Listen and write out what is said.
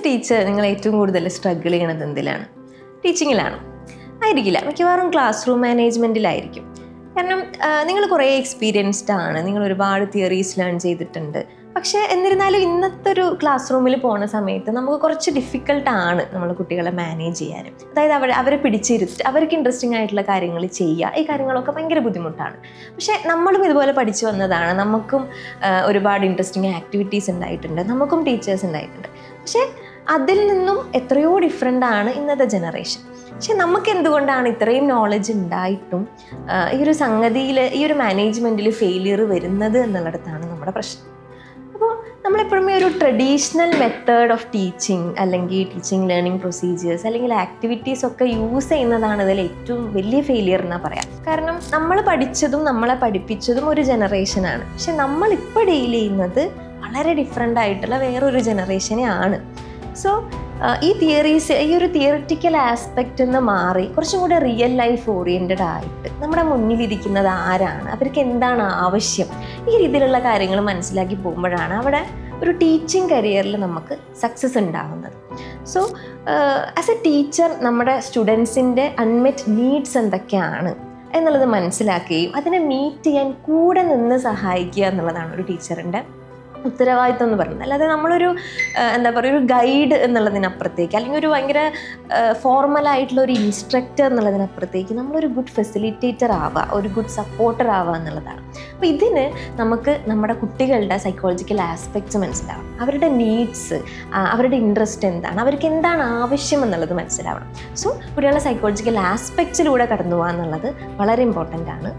Teacher നിങ്ങൾ ഏറ്റവും കൂടുതൽ സ്ട്രഗിൾ ചെയ്യണത് എന്തിലാണ്? ടീച്ചിങ്ങിലാണ്? ആയിരിക്കില്ല, മിക്കവാറും ക്ലാസ് റൂം മാനേജ്മെൻറ്റിലായിരിക്കും. കാരണം നിങ്ങൾ കുറേ എക്സ്പീരിയൻസ്ഡ് ആണ്, നിങ്ങൾ ഒരുപാട് തിയറീസ് ലേൺ ചെയ്തിട്ടുണ്ട്. പക്ഷേ എന്നിരുന്നാലും ഇന്നത്തെ ഒരു ക്ലാസ് റൂമിൽ പോകുന്ന സമയത്ത് നമുക്ക് കുറച്ച് ഡിഫിക്കൽട്ടാണ് നമ്മൾ കുട്ടികളെ മാനേജ് ചെയ്യാൻ. അതായത് അവരെ പിടിച്ചിരുത്തി അവർക്ക് ഇൻട്രസ്റ്റിംഗ് ആയിട്ടുള്ള കാര്യങ്ങൾ ചെയ്യുക, ഈ കാര്യങ്ങളൊക്കെ ഭയങ്കര ബുദ്ധിമുട്ടാണ്. പക്ഷേ നമ്മളും ഇതുപോലെ പഠിച്ചു വന്നതാണ്, നമുക്കും ഒരുപാട് ഇൻട്രസ്റ്റിംഗ് ആക്ടിവിറ്റീസ് ഉണ്ടായിട്ടുണ്ട്, നമുക്കും ടീച്ചേഴ്സ് ഉണ്ടായിട്ടുണ്ട്. പക്ഷേ അതിൽ നിന്നും എത്രയോ ഡിഫറെൻ്റാണ് ഇന്നത്തെ ജനറേഷൻ. പക്ഷെ നമുക്ക് എന്തുകൊണ്ടാണ് ഇത്രയും നോളജ് ഉണ്ടായിട്ടും ഈ ഒരു സംഗതിയിൽ, ഈ ഒരു മാനേജ്മെൻറ്റിൽ ഫെയിലിയർ വരുന്നത് എന്നുള്ളിടത്താണ് നമ്മുടെ പ്രശ്നം. അപ്പോൾ നമ്മളെപ്പോഴും ഒരു ട്രഡീഷണൽ മെത്തേഡ് ഓഫ് ടീച്ചിങ് അല്ലെങ്കിൽ ടീച്ചിങ് ലേണിംഗ് പ്രൊസീജിയേഴ്സ് അല്ലെങ്കിൽ ആക്ടിവിറ്റീസ് ഒക്കെ യൂസ് ചെയ്യുന്നതാണ് ഇതിൽ ഏറ്റവും വലിയ ഫെയിലിയർ എന്നാണ് പറയാം. കാരണം നമ്മൾ പഠിച്ചതും നമ്മളെ പഠിപ്പിച്ചതും ഒരു ജനറേഷനാണ്, പക്ഷെ നമ്മളിപ്പോൾ ഡീൽ ചെയ്യുന്നത് വളരെ ഡിഫറെൻ്റ് ആയിട്ടുള്ള വേറൊരു ജനറേഷനെ ആണ്. സോ ഈ തിയറീസ്, ഈ ഒരു തിയറിറ്റിക്കൽ ആസ്പെക്റ്റ് നിന്ന് മാറി കുറച്ചും കൂടെ റിയൽ ലൈഫ് ഓറിയൻറ്റഡ് ആയിട്ട് നമ്മുടെ മുന്നിലിരിക്കുന്നത് ആരാണ്, അവർക്ക് എന്താണ് ആവശ്യം, ഈ രീതിയിലുള്ള കാര്യങ്ങൾ മനസ്സിലാക്കി പോകുമ്പോഴാണ് അവിടെ ഒരു ടീച്ചിങ് കരിയറിൽ നമുക്ക് സക്സസ് ഉണ്ടാകുന്നത്. സോ ആസ് എ ടീച്ചർ നമ്മുടെ സ്റ്റുഡൻസിൻ്റെ അൺമെറ്റ് നീഡ്സ് എന്തൊക്കെയാണ് എന്നുള്ളത് മനസ്സിലാക്കുകയും അതിനെ മീറ്റ് ചെയ്യാൻ കൂടെ നിന്ന് സഹായിക്കുക എന്നുള്ളതാണ് ഒരു ടീച്ചറിൻ്റെ ഉത്തരവാദിത്വം എന്ന് പറയുന്നത്. അല്ലാതെ നമ്മളൊരു എന്താ പറയുക, ഒരു ഗൈഡ് എന്നുള്ളതിനപ്പുറത്തേക്ക് അല്ലെങ്കിൽ ഒരു ഭയങ്കര ഫോർമലായിട്ടുള്ള ഒരു ഇൻസ്ട്രക്ടർ എന്നുള്ളതിനപ്പുറത്തേക്ക് നമ്മളൊരു ഗുഡ് ഫെസിലിറ്റേറ്റർ ആവുക, ഒരു ഗുഡ് സപ്പോർട്ടർ ആവുക എന്നുള്ളതാണ്. അപ്പോൾ ഇതിന് നമുക്ക് നമ്മുടെ കുട്ടികളുടെ സൈക്കോളജിക്കൽ ആസ്പെക്ട്സ് മനസ്സിലാവണം, അവരുടെ നീഡ്സ്, അവരുടെ ഇൻട്രസ്റ്റ് എന്താണ്, അവർക്ക് എന്താണ് ആവശ്യം എന്നുള്ളത് മനസ്സിലാവണം. സോ കുട്ടികളുടെ സൈക്കോളജിക്കൽ ആസ്പെക്ട്സിലൂടെ കടന്നു പോകുക എന്നുള്ളത് വളരെ ഇമ്പോർട്ടൻ്റ് ആണ്.